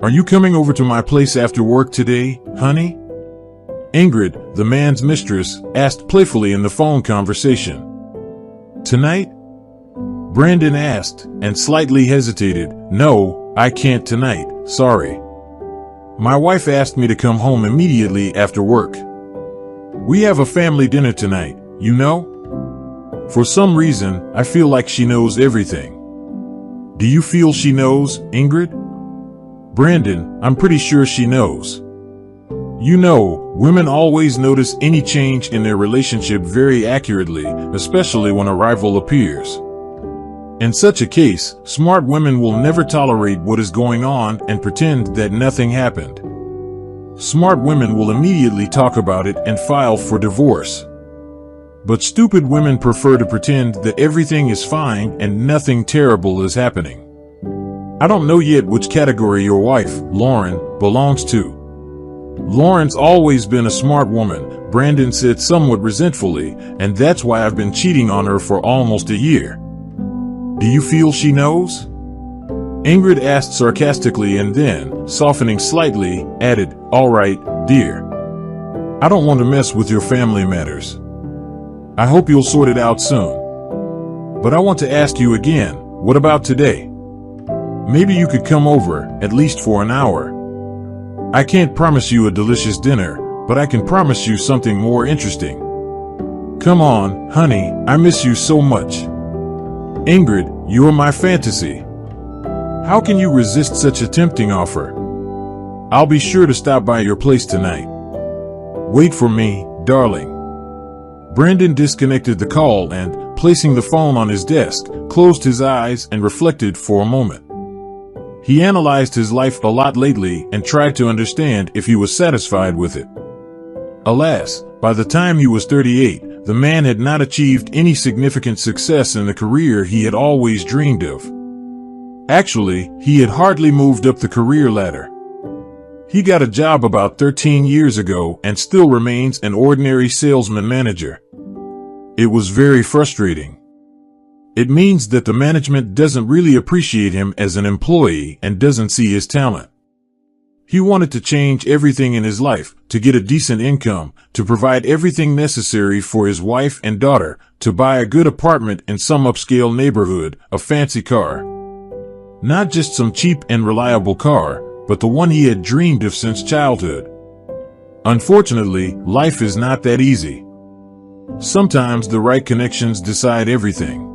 Are you coming over to my place after work today, honey? Ingrid, the man's mistress, asked playfully in the phone conversation. Tonight? Brandon asked, and slightly hesitated. No, I can't tonight, sorry. My wife asked me to come home immediately after work. We have a family dinner tonight, you know? For some reason, I feel like she knows everything. Do you feel she knows, Ingrid? Brandon, I'm pretty sure she knows. You know, women always notice any change in their relationship very accurately, especially when a rival appears. In such a case, smart women will never tolerate what is going on and pretend that nothing happened. Smart women will immediately talk about it and file for divorce. But stupid women prefer to pretend that everything is fine and nothing terrible is happening. I don't know yet which category your wife, Lauren, belongs to. Lauren's always been a smart woman, Brandon said somewhat resentfully, and that's why I've been cheating on her for almost a year. Do you feel she knows? Ingrid asked sarcastically and then, softening slightly, added, All right, dear. I don't want to mess with your family matters. I hope you'll sort it out soon. But I want to ask you again, what about today? Maybe you could come over, at least for an hour. I can't promise you a delicious dinner, but I can promise you something more interesting. Come on, honey, I miss you so much. Ingrid, you're my fantasy. How can you resist such a tempting offer? I'll be sure to stop by your place tonight. Wait for me, darling. Brandon disconnected the call and, placing the phone on his desk, closed his eyes and reflected for a moment. He analyzed his life a lot lately and tried to understand if he was satisfied with it. Alas, by the time he was 38, the man had not achieved any significant success in the career he had always dreamed of. Actually, he had hardly moved up the career ladder. He got a job about 13 years ago and still remains an ordinary salesman manager. It was very frustrating. It means that the management doesn't really appreciate him as an employee and doesn't see his talent. He wanted to change everything in his life, to get a decent income, to provide everything necessary for his wife and daughter, to buy a good apartment in some upscale neighborhood, a fancy car. Not just some cheap and reliable car, but the one he had dreamed of since childhood. Unfortunately, life is not that easy. Sometimes the right connections decide everything.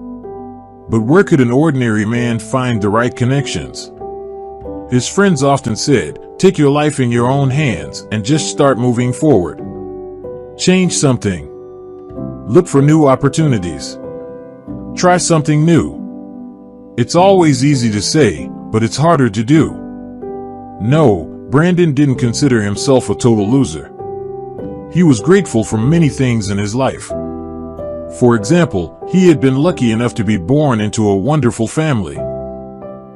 But where could an ordinary man find the right connections? His friends often said, take your life in your own hands and just start moving forward. Change something. Look for new opportunities. Try something new. It's always easy to say, but it's harder to do. No, Brandon didn't consider himself a total loser. He was grateful for many things in his life. For example, he had been lucky enough to be born into a wonderful family.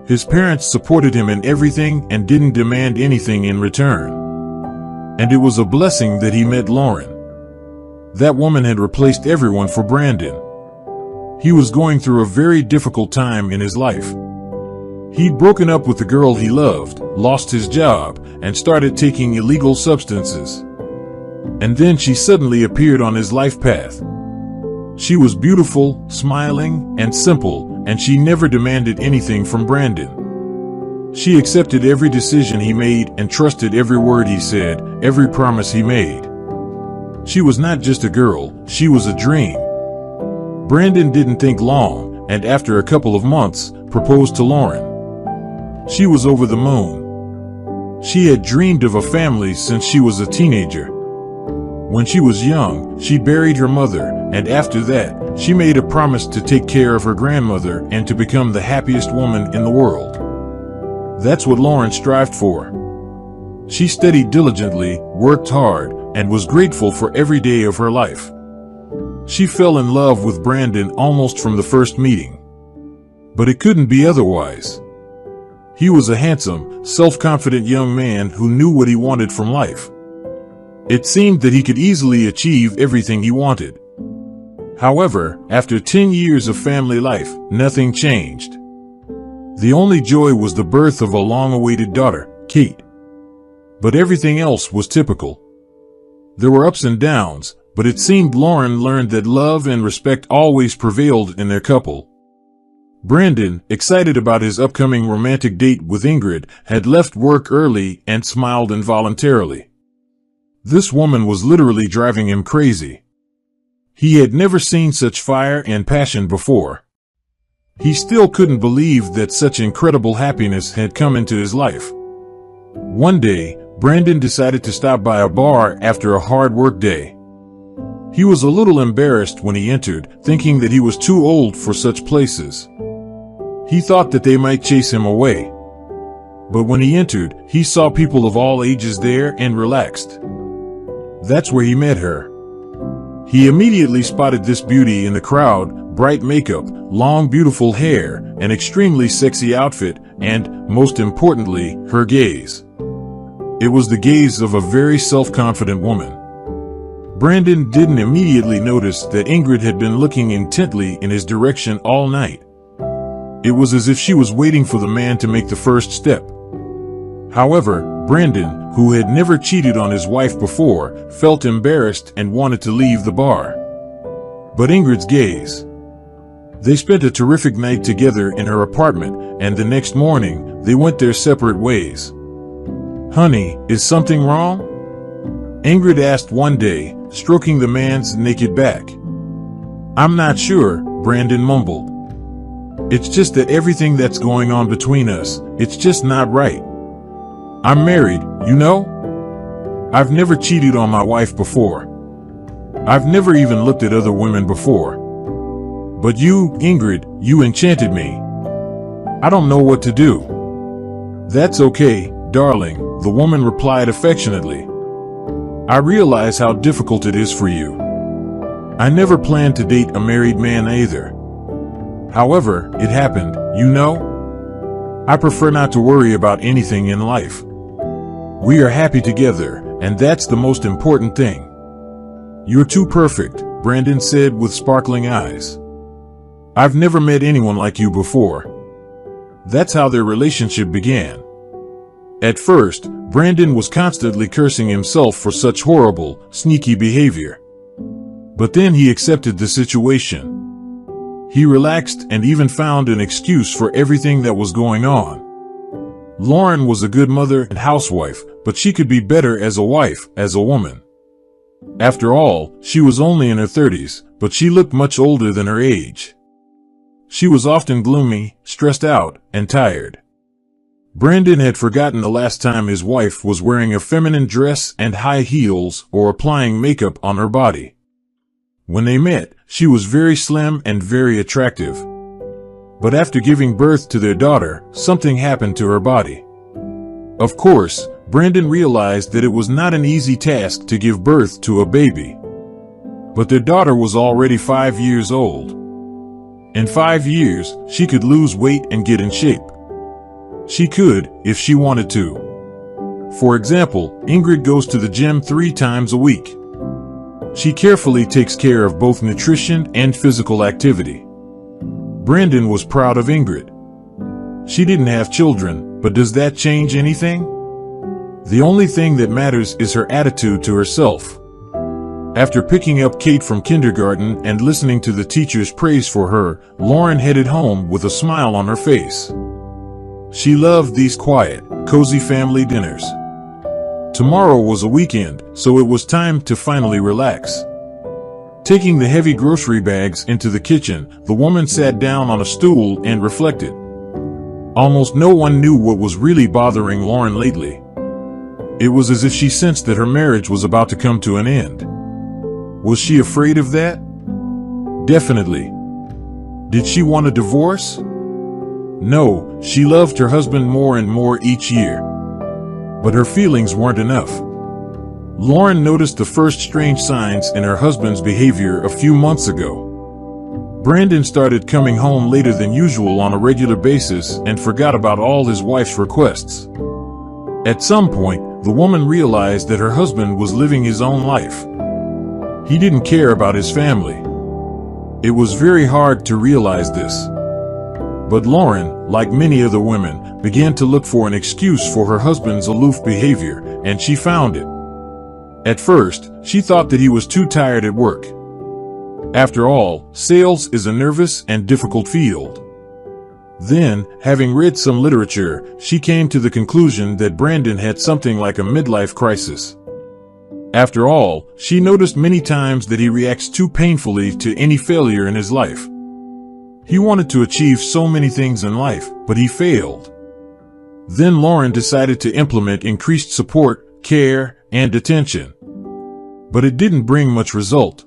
His parents supported him in everything and didn't demand anything in return. And it was a blessing that he met Lauren. That woman had replaced everyone for Brandon. He was going through a very difficult time in his life. He'd broken up with the girl he loved, lost his job, and started taking illegal substances. And then she suddenly appeared on his life path. She was beautiful, smiling, and simple, and she never demanded anything from Brandon. She accepted every decision he made and trusted every word he said, every promise he made. She was not just a girl, she was a dream. Brandon didn't think long, and after a couple of months, proposed to Lauren. She was over the moon. She had dreamed of a family since she was a teenager. When she was young, she buried her mother, and after that, she made a promise to take care of her grandmother and to become the happiest woman in the world. That's what Lauren strived for. She studied diligently, worked hard, and was grateful for every day of her life. She fell in love with Brandon almost from the first meeting. But it couldn't be otherwise. He was a handsome, self-confident young man who knew what he wanted from life. It seemed that he could easily achieve everything he wanted. However, after 10 years of family life, nothing changed. The only joy was the birth of a long-awaited daughter, Kate. But everything else was typical. There were ups and downs, but it seemed Lauren learned that love and respect always prevailed in their couple. Brandon, excited about his upcoming romantic date with Ingrid, had left work early and smiled involuntarily. This woman was literally driving him crazy. He had never seen such fire and passion before. He still couldn't believe that such incredible happiness had come into his life. One day, Brandon decided to stop by a bar after a hard work day. He was a little embarrassed when he entered, thinking that he was too old for such places. He thought that they might chase him away. But when he entered, he saw people of all ages there and relaxed. That's where he met her. He immediately spotted this beauty in the crowd: bright makeup, long beautiful hair, an extremely sexy outfit, and, most importantly, her gaze. It was the gaze of a very self-confident woman. Brandon didn't immediately notice that Ingrid had been looking intently in his direction all night. It was as if she was waiting for the man to make the first step. However, Brandon, who had never cheated on his wife before, felt embarrassed and wanted to leave the bar. But Ingrid's gaze. They spent a terrific night together in her apartment, and the next morning, they went their separate ways. "Honey, is something wrong?" Ingrid asked one day, stroking the man's naked back. "I'm not sure," Brandon mumbled. "It's just that everything that's going on between us, it's just not right. I'm married, you know? I've never cheated on my wife before. I've never even looked at other women before. But you, Ingrid, you enchanted me. I don't know what to do." "That's okay, darling," the woman replied affectionately. "I realize how difficult it is for you. I never planned to date a married man either. However, it happened, you know? I prefer not to worry about anything in life. We are happy together, and that's the most important thing." "You're too perfect," Brandon said with sparkling eyes. "I've never met anyone like you before." That's how their relationship began. At first, Brandon was constantly cursing himself for such horrible, sneaky behavior. But then he accepted the situation. He relaxed and even found an excuse for everything that was going on. Lauren was a good mother and housewife, but she could be better as a wife, as a woman. After all, she was only in her 30s, but she looked much older than her age. She was often gloomy, stressed out, and tired. Brandon had forgotten the last time his wife was wearing a feminine dress and high heels or applying makeup on her body. When they met, she was very slim and very attractive. But after giving birth to their daughter, something happened to her body. Of course, Brandon realized that it was not an easy task to give birth to a baby. But their daughter was already 5 years old. In 5 years, she could lose weight and get in shape. She could, if she wanted to. For example, Ingrid goes to the gym 3 times a week. She carefully takes care of both nutrition and physical activity. Brandon was proud of Ingrid. She didn't have children, but does that change anything? The only thing that matters is her attitude to herself. After picking up Kate from kindergarten and listening to the teacher's praise for her, Lauren headed home with a smile on her face. She loved these quiet, cozy family dinners. Tomorrow was a weekend, so it was time to finally relax. Taking the heavy grocery bags into the kitchen, the woman sat down on a stool and reflected. Almost no one knew what was really bothering Lauren lately. It was as if she sensed that her marriage was about to come to an end. Was she afraid of that? Definitely. Did she want a divorce? No, she loved her husband more and more each year. But her feelings weren't enough. Lauren noticed the first strange signs in her husband's behavior a few months ago. Brandon started coming home later than usual on a regular basis and forgot about all his wife's requests. At some point, the woman realized that her husband was living his own life. He didn't care about his family. It was very hard to realize this. But Lauren, like many other women, began to look for an excuse for her husband's aloof behavior, and she found it. At first, she thought that he was too tired at work. After all, sales is a nervous and difficult field. Then, having read some literature, she came to the conclusion that Brandon had something like a midlife crisis. After all, she noticed many times that he reacts too painfully to any failure in his life. He wanted to achieve so many things in life, but he failed. Then Lauren decided to implement increased support, care, and attention. But it didn't bring much result.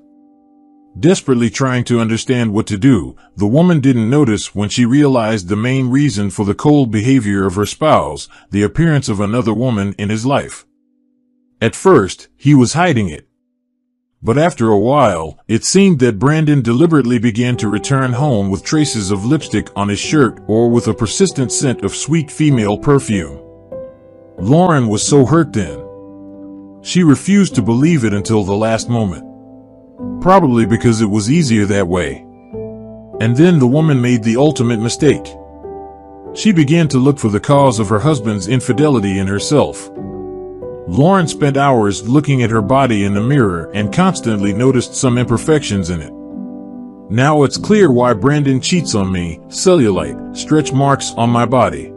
Desperately trying to understand what to do, the woman didn't notice when she realized the main reason for the cold behavior of her spouse, the appearance of another woman in his life. At first, he was hiding it. But after a while, it seemed that Brandon deliberately began to return home with traces of lipstick on his shirt or with a persistent scent of sweet female perfume. Lauren was so hurt then. She refused to believe it until the last moment. Probably because it was easier that way. And then the woman made the ultimate mistake. She began to look for the cause of her husband's infidelity in herself. Lauren spent hours looking at her body in the mirror and constantly noticed some imperfections in it. Now it's clear why Brandon cheats on me: cellulite, stretch marks on my body.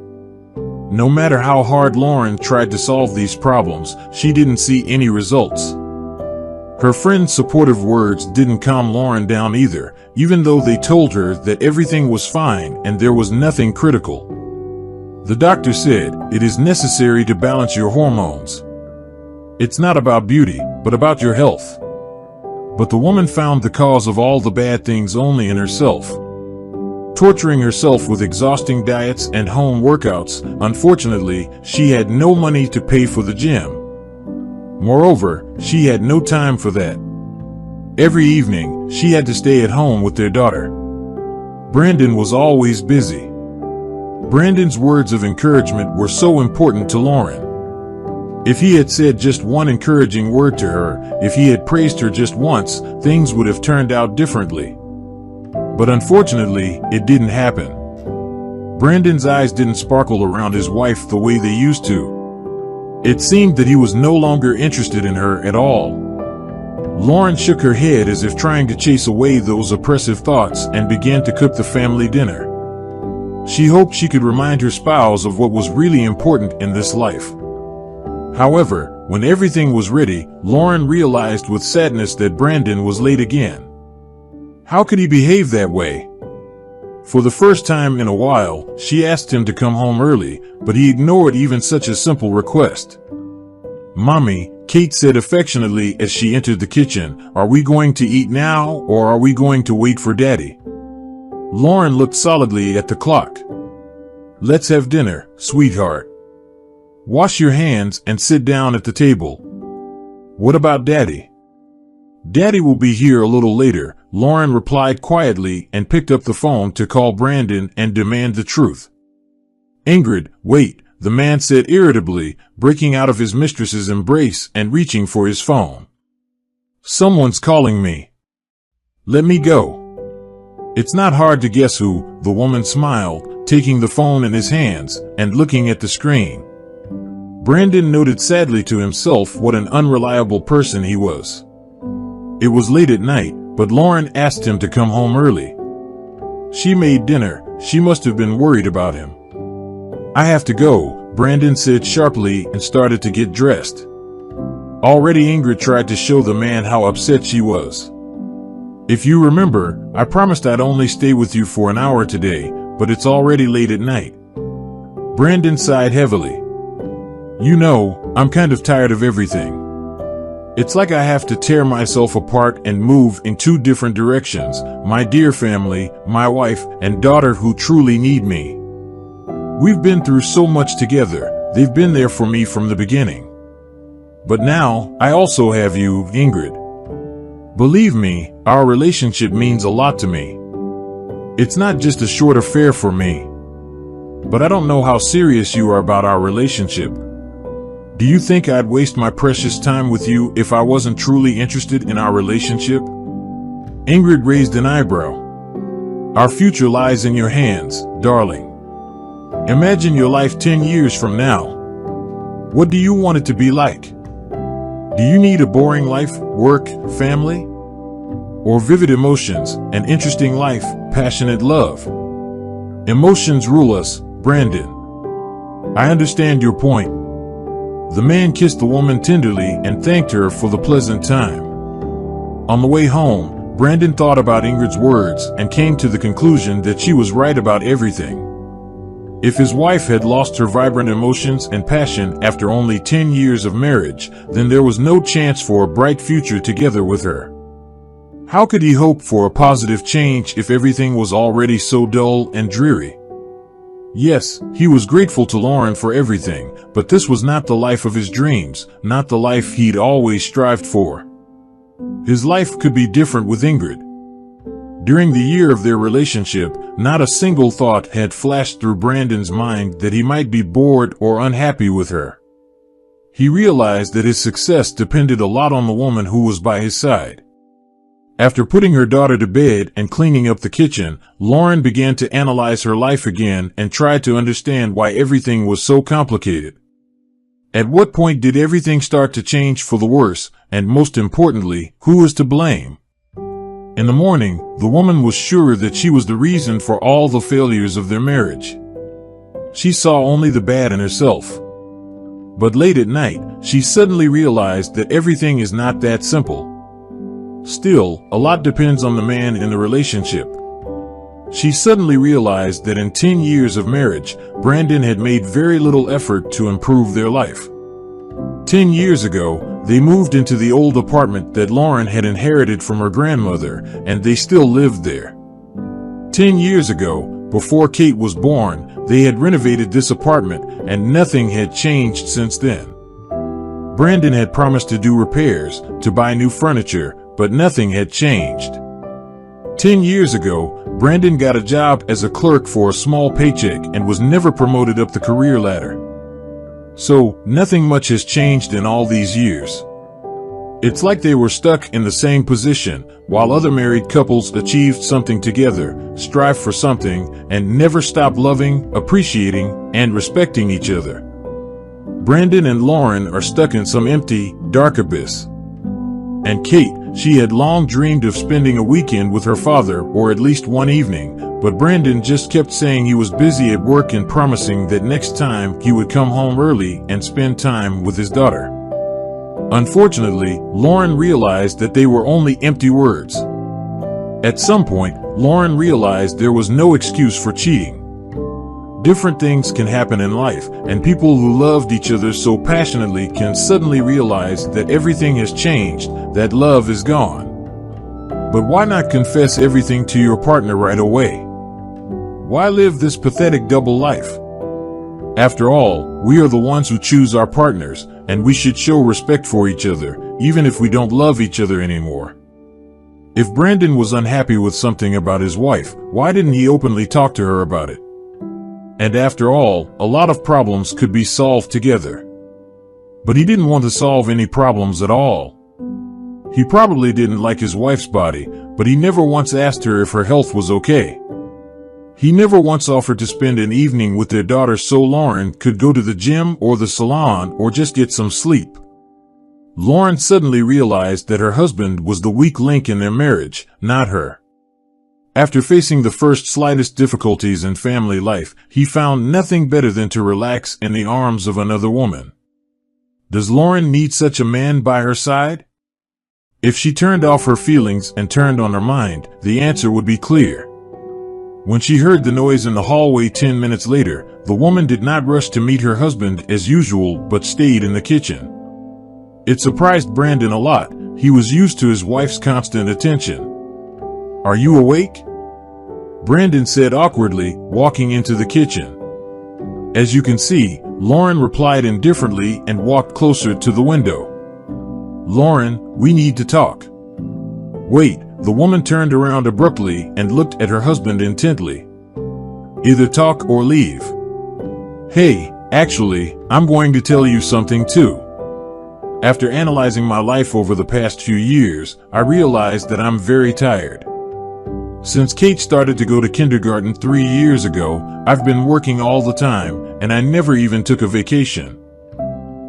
No matter how hard Lauren tried to solve these problems, she didn't see any results. Her friends' supportive words didn't calm Lauren down either, even though they told her that everything was fine and there was nothing critical. The doctor said, "It is necessary to balance your hormones. It's not about beauty, but about your health." But the woman found the cause of all the bad things only in herself. Torturing herself with exhausting diets and home workouts, unfortunately, she had no money to pay for the gym. Moreover, she had no time for that. Every evening, she had to stay at home with their daughter. Brandon was always busy. Brandon's words of encouragement were so important to Lauren. If he had said just one encouraging word to her, if he had praised her just once, things would have turned out differently. But unfortunately, it didn't happen. Brandon's eyes didn't sparkle around his wife the way they used to. It seemed that he was no longer interested in her at all. Lauren shook her head as if trying to chase away those oppressive thoughts and began to cook the family dinner. She hoped she could remind her spouse of what was really important in this life. However, when everything was ready, Lauren realized with sadness that Brandon was late again. How could he behave that way? For the first time in a while, she asked him to come home early, but he ignored even such a simple request. "Mommy," Kate said affectionately as she entered the kitchen, "are we going to eat now, or are we going to wait for Daddy?" Lauren looked solidly at the clock. "Let's have dinner, sweetheart. Wash your hands and sit down at the table." "What about Daddy?" "Daddy will be here a little later," Lauren replied quietly and picked up the phone to call Brandon and demand the truth. "Ingrid, wait," the man said irritably, breaking out of his mistress's embrace and reaching for his phone. "Someone's calling me. Let me go." "It's not hard to guess who," the woman smiled, taking the phone in his hands and looking at the screen. Brandon noted sadly to himself what an unreliable person he was. It was late at night, but Lauren asked him to come home early. She made dinner. She must have been worried about him. "I have to go," Brandon said sharply and started to get dressed. Already Ingrid tried to show the man how upset she was. "If you remember, I promised I'd only stay with you for an hour today, but it's already late at night." Brandon sighed heavily. "You know, I'm kind of tired of everything. It's like I have to tear myself apart and move in two different directions: my dear family, my wife, and daughter who truly need me. We've been through so much together. They've been there for me from the beginning. But now, I also have you, Ingrid. Believe me, our relationship means a lot to me. It's not just a short affair for me. But I don't know how serious you are about our relationship. Do you think I'd waste my precious time with you if I wasn't truly interested in our relationship?" Ingrid raised an eyebrow. Our future lies in your hands, darling. Imagine your life 10 years from now. What do you want it to be like? Do you need a boring life, work, family? Or vivid emotions, an interesting life, passionate love? Emotions rule us, Brandon. I understand your point. The man kissed the woman tenderly and thanked her for the pleasant time. On the way home, Brandon thought about Ingrid's words and came to the conclusion that she was right about everything. If his wife had lost her vibrant emotions and passion after only 10 years of marriage, then there was no chance for a bright future together with her. How could he hope for a positive change if everything was already so dull and dreary? Yes, he was grateful to Lauren for everything, but this was not the life of his dreams, not the life he'd always strived for. His life could be different with Ingrid. During the year of their relationship, not a single thought had flashed through Brandon's mind that he might be bored or unhappy with her. He realized that his success depended a lot on the woman who was by his side. After putting her daughter to bed and cleaning up the kitchen, Lauren began to analyze her life again and tried to understand why everything was so complicated. At what point did everything start to change for the worse, and most importantly, who was to blame? In the morning, the woman was sure that she was the reason for all the failures of their marriage. She saw only the bad in herself. But late at night, she suddenly realized that everything is not that simple. Still, a lot depends on the man in the relationship. She suddenly realized that in 10 years of marriage, Brandon had made very little effort to improve their life. 10 years ago, they moved into the old apartment that Lauren had inherited from her grandmother, and they still lived there. 10 years ago, before Kate was born, they had renovated this apartment, and nothing had changed since then. Brandon had promised to do repairs, to buy new furniture, but nothing had changed. 10 years ago, Brandon got a job as a clerk for a small paycheck and was never promoted up the career ladder. So, nothing much has changed in all these years. It's like they were stuck in the same position, while other married couples achieved something together, strived for something, and never stopped loving, appreciating, and respecting each other. Brandon and Lauren are stuck in some empty, dark abyss. And Kate, she had long dreamed of spending a weekend with her father, or at least one evening, but Brandon just kept saying he was busy at work and promising that next time he would come home early and spend time with his daughter. Unfortunately, Lauren realized that they were only empty words. At some point, Lauren realized there was no excuse for cheating. Different things can happen in life, and people who loved each other so passionately can suddenly realize that everything has changed, that love is gone. But why not confess everything to your partner right away? Why live this pathetic double life? After all, we are the ones who choose our partners, and we should show respect for each other, even if we don't love each other anymore. If Brandon was unhappy with something about his wife, why didn't he openly talk to her about it? And after all, a lot of problems could be solved together. But he didn't want to solve any problems at all. He probably didn't like his wife's body, but he never once asked her if her health was okay. He never once offered to spend an evening with their daughter so Lauren could go to the gym or the salon or just get some sleep. Lauren suddenly realized that her husband was the weak link in their marriage, not her. After facing the first slightest difficulties in family life, he found nothing better than to relax in the arms of another woman. Does Lauren need such a man by her side? If she turned off her feelings and turned on her mind, the answer would be clear. When she heard the noise in the hallway 10 minutes later, the woman did not rush to meet her husband as usual but stayed in the kitchen. It surprised Brandon a lot. He was used to his wife's constant attention. "Are you awake?" Brandon said awkwardly, walking into the kitchen. As you can see, Lauren replied indifferently and walked closer to the window. "Lauren, we need to talk." "Wait," the woman turned around abruptly and looked at her husband intently. "Either talk or leave." "Hey, actually, I'm going to tell you something too. After analyzing my life over the past few years, I realized that I'm very tired. Since Kate started to go to kindergarten 3 years ago, I've been working all the time, and I never even took a vacation.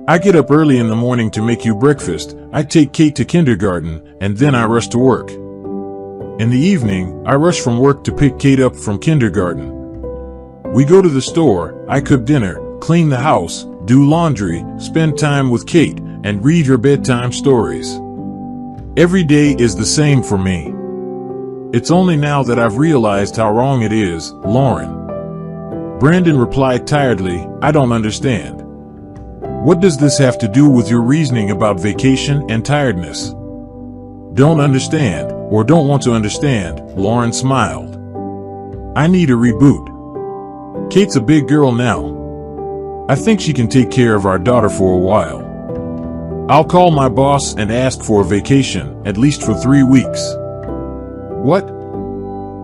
I get up early in the morning to make you breakfast, I take Kate to kindergarten, and then I rush to work. In the evening, I rush from work to pick Kate up from kindergarten. We go to the store, I cook dinner, clean the house, do laundry, spend time with Kate, and read her bedtime stories. Every day is the same for me. It's only now that I've realized how wrong it is, Lauren. Brandon replied tiredly, I don't understand. What does this have to do with your reasoning about vacation and tiredness? Don't understand, or don't want to understand, Lauren smiled. I need a reboot. Kate's a big girl now. I think she can take care of our daughter for a while. I'll call my boss and ask for a vacation, at least for 3 weeks. What?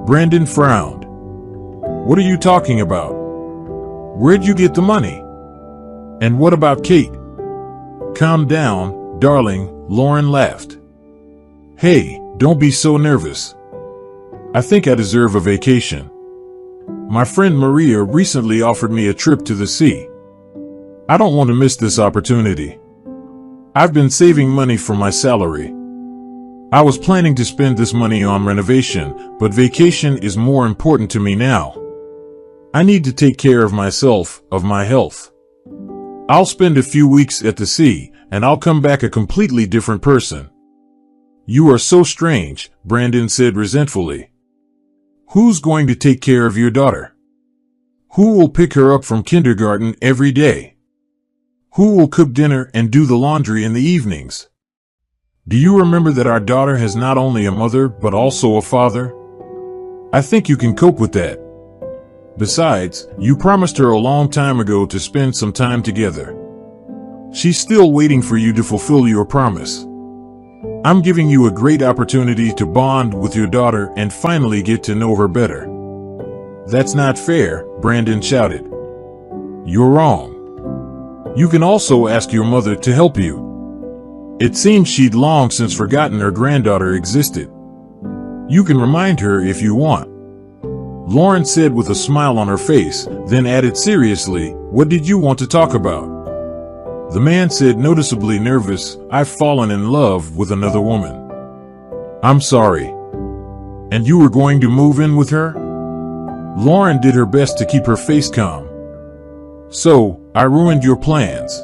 Brandon frowned. What are you talking about? Where'd you get the money? And what about Kate? Calm down, darling, Lauren laughed. Hey, don't be so nervous. I think I deserve a vacation. My friend Maria recently offered me a trip to the sea. I don't want to miss this opportunity. I've been saving money from my salary. I was planning to spend this money on renovation, but vacation is more important to me now. I need to take care of myself, of my health. I'll spend a few weeks at the sea, and I'll come back a completely different person. You are so strange, Brandon said resentfully. Who's going to take care of your daughter? Who will pick her up from kindergarten every day? Who will cook dinner and do the laundry in the evenings? Do you remember that our daughter has not only a mother but also a father? I think you can cope with that. Besides, you promised her a long time ago to spend some time together. She's still waiting for you to fulfill your promise. I'm giving you a great opportunity to bond with your daughter and finally get to know her better. That's not fair, Brandon shouted. You're wrong. You can also ask your mother to help you. It seems she'd long since forgotten her granddaughter existed. You can remind her if you want. Lauren said with a smile on her face, then added seriously, what did you want to talk about? The man said, noticeably nervous, I've fallen in love with another woman. I'm sorry. And you were going to move in with her? Lauren did her best to keep her face calm. So, I ruined your plans.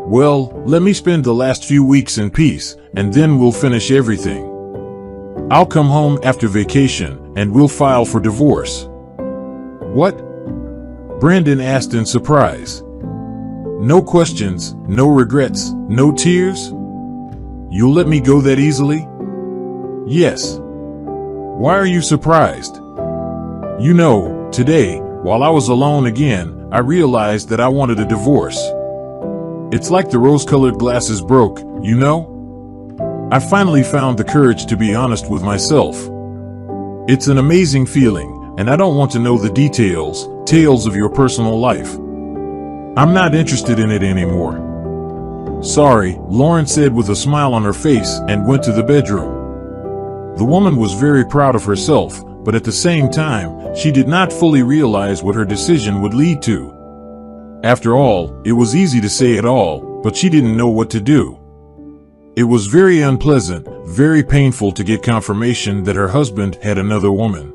Well, let me spend the last few weeks in peace, and then we'll finish everything. I'll come home after vacation, and we'll file for divorce. What? Brandon asked in surprise. No questions, no regrets, no tears? You'll let me go that easily? Yes. Why are you surprised? You know, today, while I was alone again, I realized that I wanted a divorce. It's like the rose-colored glasses broke, you know? I finally found the courage to be honest with myself. It's an amazing feeling, and I don't want to know the tales of your personal life. I'm not interested in it anymore. Sorry, Lauren said with a smile on her face and went to the bedroom. The woman was very proud of herself, but at the same time, she did not fully realize what her decision would lead to. After all, it was easy to say it all, but she didn't know what to do. It was very unpleasant, very painful to get confirmation that her husband had another woman.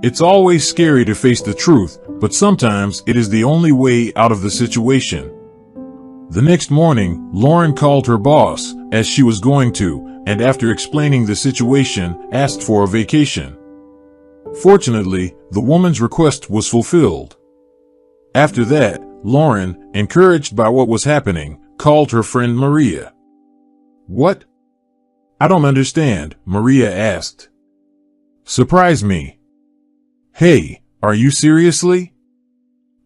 It's always scary to face the truth, but sometimes it is the only way out of the situation. The next morning, Lauren called her boss, as she was going to, and after explaining the situation, asked for a vacation. Fortunately, the woman's request was fulfilled. After that, Lauren, encouraged by what was happening, called her friend Maria. What? I don't understand, Maria asked. Surprise me. Hey, are you seriously?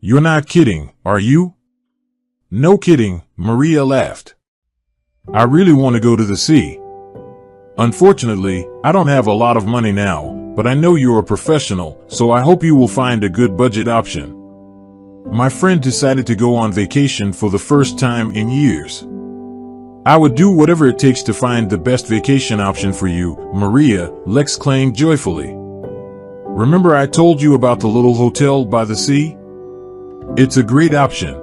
You're not kidding, are you? No kidding, Maria laughed. I really want to go to the sea. Unfortunately, I don't have a lot of money now, but I know you're a professional, so I hope you will find a good budget option. My friend decided to go on vacation for the first time in years. I would do whatever it takes to find the best vacation option for you, Maria, Lex claimed joyfully. Remember I told you about the little hotel by the sea? It's a great option.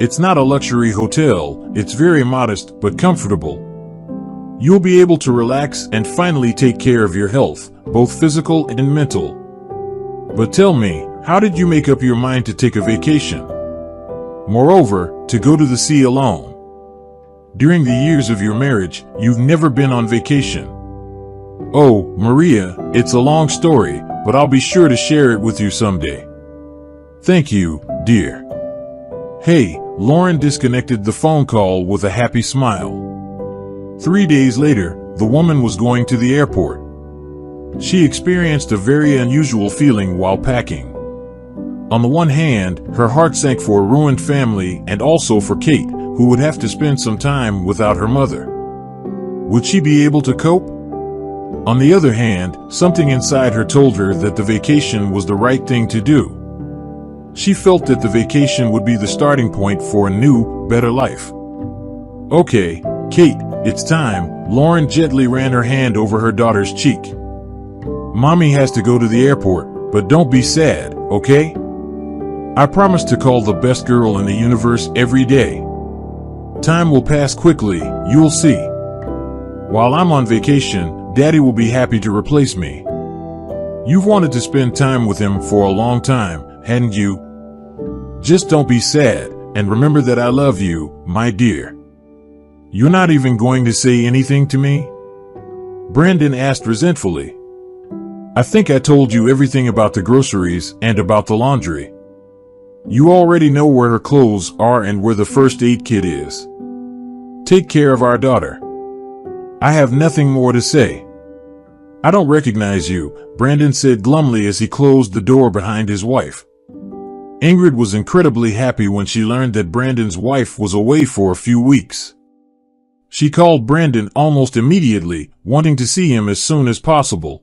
It's not a luxury hotel, it's very modest but comfortable. You'll be able to relax and finally take care of your health, both physical and mental. But tell me, how did you make up your mind to take a vacation? Moreover, to go to the sea alone. During the years of your marriage, you've never been on vacation. Oh, Maria, it's a long story, but I'll be sure to share it with you someday. Thank you, dear. Hey, Lauren disconnected the phone call with a happy smile. 3 days later, the woman was going to the airport. She experienced a very unusual feeling while packing. On the one hand, her heart sank for a ruined family and also for Kate, who would have to spend some time without her mother. Would she be able to cope? On the other hand, something inside her told her that the vacation was the right thing to do. She felt that the vacation would be the starting point for a new, better life. Okay, Kate, it's time. Lauren gently ran her hand over her daughter's cheek. Mommy has to go to the airport, but don't be sad, okay? I promise to call the best girl in the universe every day. Time will pass quickly, you'll see. While I'm on vacation, Daddy will be happy to replace me. You've wanted to spend time with him for a long time, hadn't you? Just don't be sad, and remember that I love you, my dear. You're not even going to say anything to me? Brandon asked resentfully. I think I told you everything about the groceries and about the laundry. You already know where her clothes are and where the first aid kit is. Take care of our daughter. I have nothing more to say. I don't recognize you, Brandon said glumly as he closed the door behind his wife. Ingrid was incredibly happy when she learned that Brandon's wife was away for a few weeks. She called Brandon almost immediately, wanting to see him as soon as possible.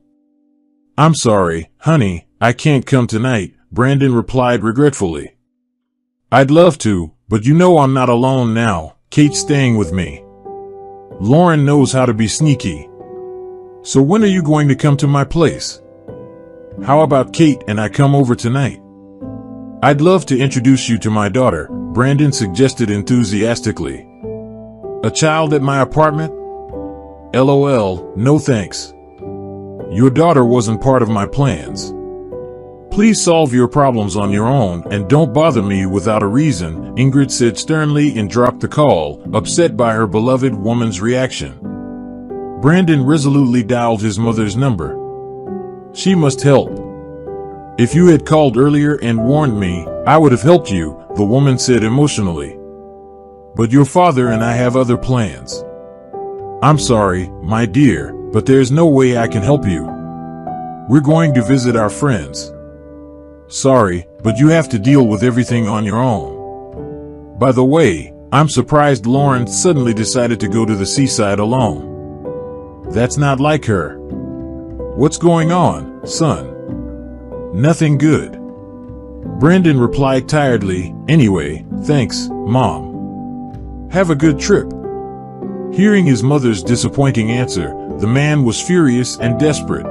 I'm sorry, honey, I can't come tonight, Brandon replied regretfully. I'd love to, but you know I'm not alone now, Kate's staying with me. Lauren knows how to be sneaky. So when are you going to come to my place? How about Kate and I come over tonight? I'd love to introduce you to my daughter, Brandon suggested enthusiastically. A child at my apartment? LOL, no thanks. Your daughter wasn't part of my plans. Please solve your problems on your own and don't bother me without a reason, Ingrid said sternly and dropped the call, upset by her beloved woman's reaction. Brandon resolutely dialed his mother's number. She must help. If you had called earlier and warned me, I would have helped you, the woman said emotionally. But your father and I have other plans. I'm sorry, my dear, but there's no way I can help you. We're going to visit our friends. Sorry, but you have to deal with everything on your own. By the way, I'm surprised Lauren suddenly decided to go to the seaside alone. That's not like her. What's going on, son? Nothing good. Brandon replied tiredly, anyway, thanks, Mom. Have a good trip. Hearing his mother's disappointing answer, the man was furious and desperate.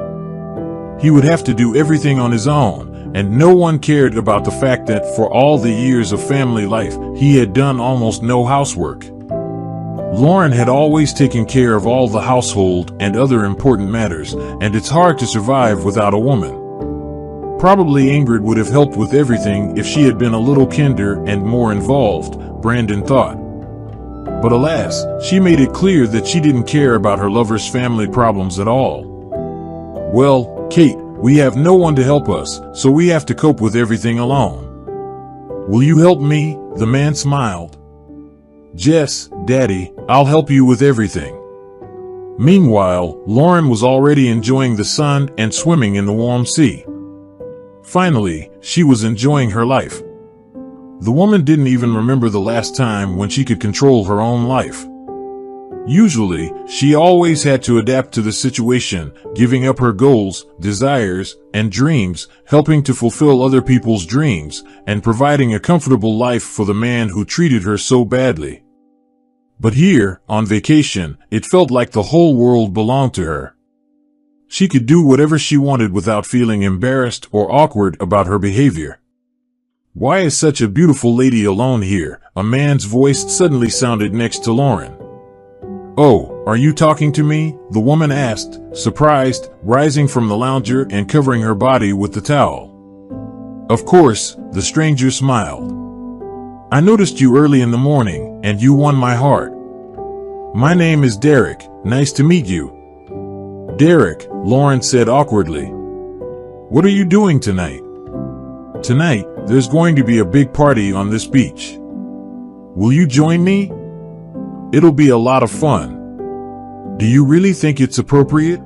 He would have to do everything on his own, and no one cared about the fact that for all the years of family life, he had done almost no housework. Lauren had always taken care of all the household and other important matters, and it's hard to survive without a woman. Probably Ingrid would have helped with everything if she had been a little kinder and more involved, Brandon thought. But alas, she made it clear that she didn't care about her lover's family problems at all. Well, Kate, we have no one to help us, so we have to cope with everything alone. Will you help me? The man smiled. Yes, Daddy, I'll help you with everything. Meanwhile, Lauren was already enjoying the sun and swimming in the warm sea. Finally, she was enjoying her life. The woman didn't even remember the last time when she could control her own life. Usually, she always had to adapt to the situation, giving up her goals, desires, and dreams, helping to fulfill other people's dreams, and providing a comfortable life for the man who treated her so badly. But here, on vacation, it felt like the whole world belonged to her. She could do whatever she wanted without feeling embarrassed or awkward about her behavior. "Why is such a beautiful lady alone here?" a man's voice suddenly sounded next to Lauren. "Oh, are you talking to me?" the woman asked, surprised, rising from the lounger and covering her body with the towel. Of course, the stranger smiled. "I noticed you early in the morning, and you won my heart. My name is Derek. Nice to meet you." "Derek," Lauren said awkwardly. "What are you doing tonight?" "Tonight, there's going to be a big party on this beach. Will you join me? It'll be a lot of fun." "Do you really think it's appropriate?"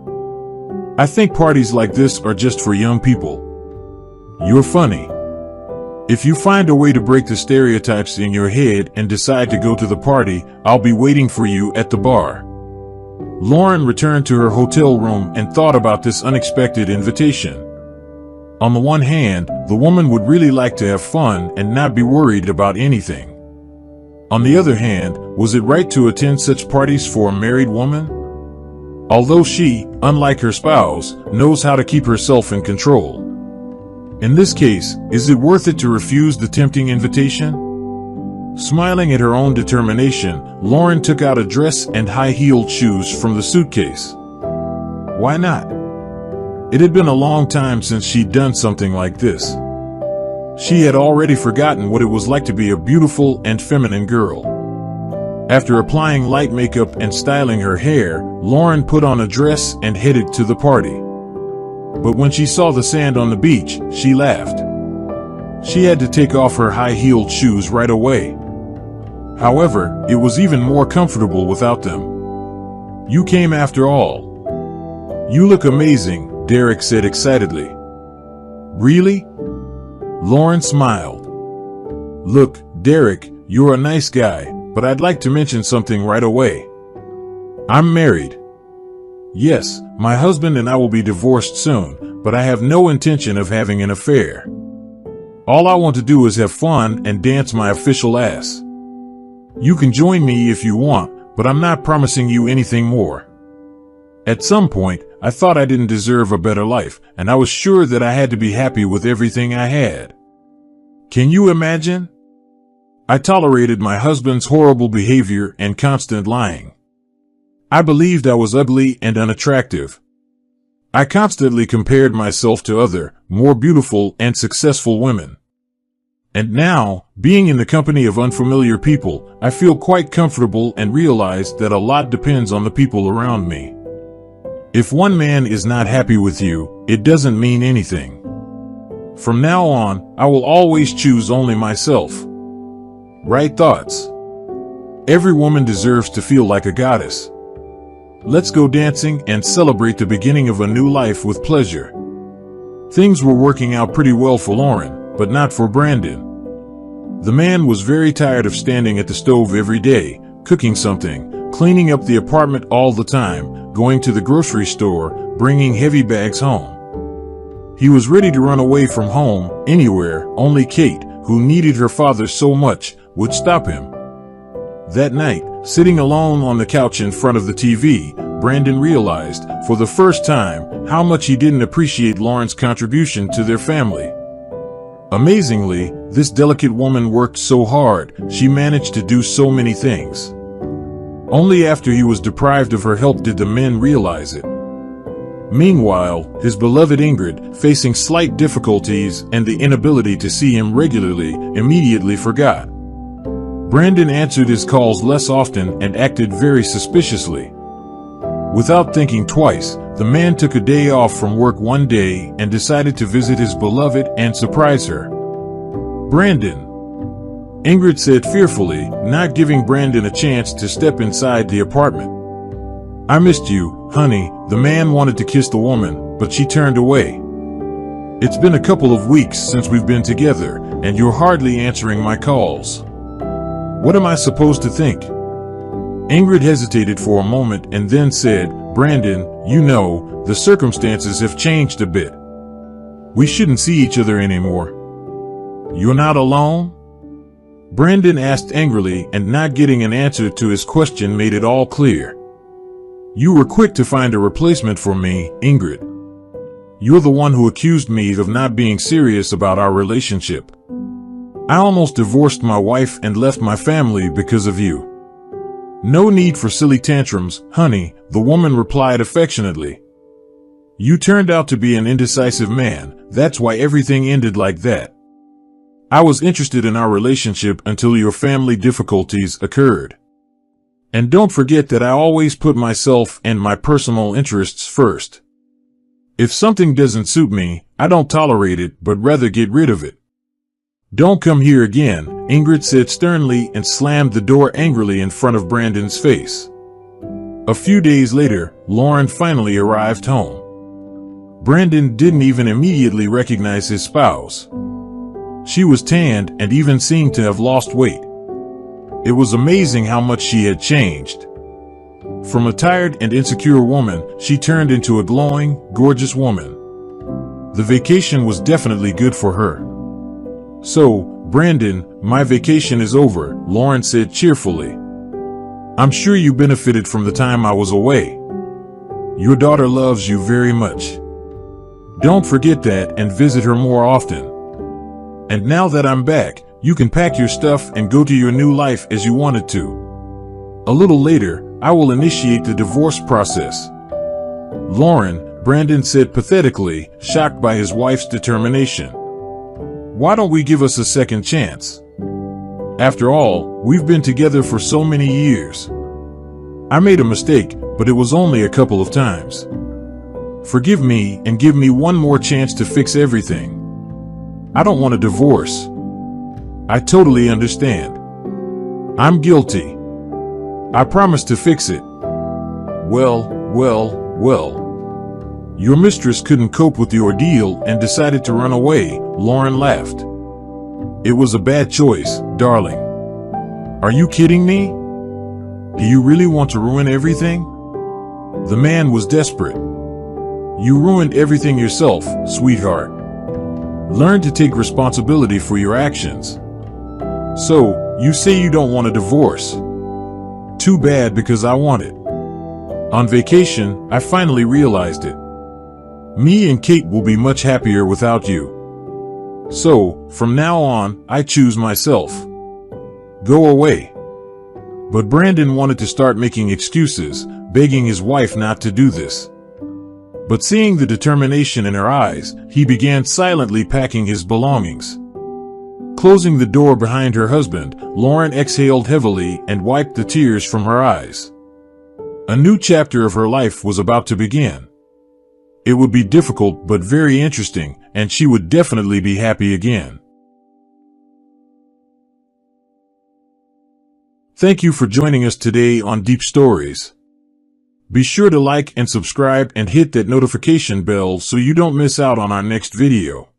"I think parties like this are just for young people." "You're funny. If you find a way to break the stereotypes in your head and decide to go to the party, I'll be waiting for you at the bar." Lauren returned to her hotel room and thought about this unexpected invitation. On the one hand, the woman would really like to have fun and not be worried about anything. On the other hand, was it right to attend such parties for a married woman? Although she, unlike her spouse, knows how to keep herself in control. In this case, is it worth it to refuse the tempting invitation? Smiling at her own determination, Lauren took out a dress and high-heeled shoes from the suitcase. Why not? It had been a long time since she'd done something like this. She had already forgotten what it was like to be a beautiful and feminine girl. After applying light makeup and styling her hair, Lauren put on a dress and headed to the party. But when she saw the sand on the beach, she laughed. She had to take off her high-heeled shoes right away. However, it was even more comfortable without them. "You came after all. You look amazing," Derek said excitedly. "Really?" Lauren smiled. "Look, Derek, you're a nice guy, but I'd like to mention something right away. I'm married. Yes, my husband and I will be divorced soon, but I have no intention of having an affair. All I want to do is have fun and dance my official ass. You can join me if you want, but I'm not promising you anything more. At some point, I thought I didn't deserve a better life, and I was sure that I had to be happy with everything I had. Can you imagine? I tolerated my husband's horrible behavior and constant lying. I believed I was ugly and unattractive. I constantly compared myself to other, more beautiful and successful women. And now, being in the company of unfamiliar people, I feel quite comfortable and realize that a lot depends on the people around me. If one man is not happy with you, it doesn't mean anything. From now on, I will always choose only myself. Right thoughts. Every woman deserves to feel like a goddess. Let's go dancing and celebrate the beginning of a new life with pleasure." Things were working out pretty well for Lauren, but not for Brandon. The man was very tired of standing at the stove every day, cooking something, cleaning up the apartment all the time, going to the grocery store, bringing heavy bags home. He was ready to run away from home, anywhere, only Kate, who needed her father so much, would stop him. That night, sitting alone on the couch in front of the TV, Brandon realized, for the first time, how much he didn't appreciate Lauren's contribution to their family. Amazingly, this delicate woman worked so hard, she managed to do so many things. Only after he was deprived of her help did the men realize it. Meanwhile, his beloved Ingrid, facing slight difficulties and the inability to see him regularly, immediately forgot. Brandon answered his calls less often and acted very suspiciously. Without thinking twice, the man took a day off from work one day and decided to visit his beloved and surprise her. "Brandon," Ingrid said fearfully, not giving Brandon a chance to step inside the apartment. "I missed you, honey," the man wanted to kiss the woman, but she turned away. "It's been a couple of weeks since we've been together, and you're hardly answering my calls. What am I supposed to think?" Ingrid hesitated for a moment and then said, "Brandon, you know, the circumstances have changed a bit. We shouldn't see each other anymore. You're not alone?" Brandon asked angrily, and not getting an answer to his question made it all clear. You were quick to find a replacement for me, Ingrid. You're the one who accused me of not being serious about our relationship. I almost divorced my wife and left my family because of you. No need for silly tantrums, honey, the woman replied affectionately. You turned out to be an indecisive man, that's why everything ended like that. I was interested in our relationship until your family difficulties occurred. And don't forget that I always put myself and my personal interests first. If something doesn't suit me, I don't tolerate it, but rather get rid of it. Don't come here again, Ingrid said sternly and slammed the door angrily in front of Brandon's face. A few days later, Lauren finally arrived home. Brandon didn't even immediately recognize his spouse. She was tanned and even seemed to have lost weight. It was amazing how much she had changed. From a tired and insecure woman, she turned into a glowing, gorgeous woman. The vacation was definitely good for her. So, Brandon, my vacation is over, Lauren said cheerfully. I'm sure you benefited from the time I was away. Your daughter loves you very much. Don't forget that and visit her more often. And now that I'm back, you can pack your stuff and go to your new life as you wanted to. A little later, I will initiate the divorce process. Lauren, Brandon said pathetically, shocked by his wife's determination. Why don't we give us a second chance? After all, we've been together for so many years. I made a mistake, but it was only a couple of times. Forgive me and give me one more chance to fix everything. I don't want a divorce. I totally understand. I'm guilty. I promise to fix it. Well. Your mistress couldn't cope with the ordeal and decided to run away, Lauren laughed. It was a bad choice, darling. Are you kidding me? Do you really want to ruin everything? The man was desperate. You ruined everything yourself, sweetheart. Learn to take responsibility for your actions. So, you say you don't want a divorce. Too bad, because I want it. On vacation, I finally realized it. Me and Kate will be much happier without you. So, from now on, I choose myself. Go away. But Brandon wanted to start making excuses, begging his wife not to do this. But seeing the determination in her eyes, he began silently packing his belongings. Closing the door behind her husband, Lauren exhaled heavily and wiped the tears from her eyes. A new chapter of her life was about to begin. It would be difficult but very interesting, and she would definitely be happy again. Thank you for joining us today on Deep Stories. Be sure to like and subscribe and hit that notification bell so you don't miss out on our next video.